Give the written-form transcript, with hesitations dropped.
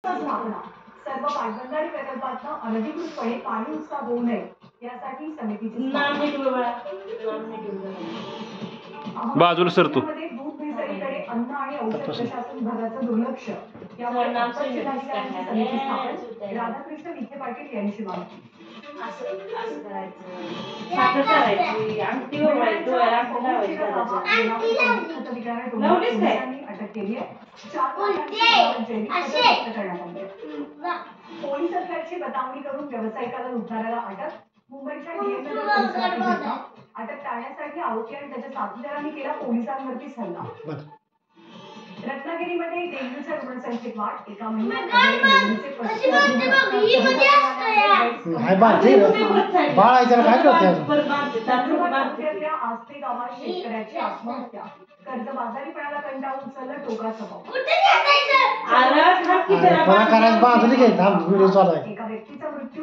स्थापना सर्व पाटबंधारे प्रकल्पातनं अनधिकृतपणे पाणी उपसा होऊ नये यासाठी समितीची बाजूला सरतो दूध भेसळीकडे अन्न आणि औषध प्रशासन विभागाचं दुर्लक्ष यामुळे समिती स्थापन राधाकृष्ण विखे पाटील यांची मागणी अटक केली आहे. 4 पोलीस सरकारची बतावणी करून व्यावसायिकाला लुटणाऱ्याला अटक. मुंबईच्या डीएम अटक टाळण्यासाठी आरोपी आणि त्याच्या साथीदारांनी केला पोलिसांवरतीच हल्ला. रत्नागिरीमध्ये डेंग्यूच्या रुग्णसंख्येत वाढ. एका महिन्यात आस्ते गावात शेतकऱ्याची आत्महत्या. कर्जबाजारीपणाला कंटाळून उचललं टोकाचं पाऊल. एका व्यक्तीचा मृत्यू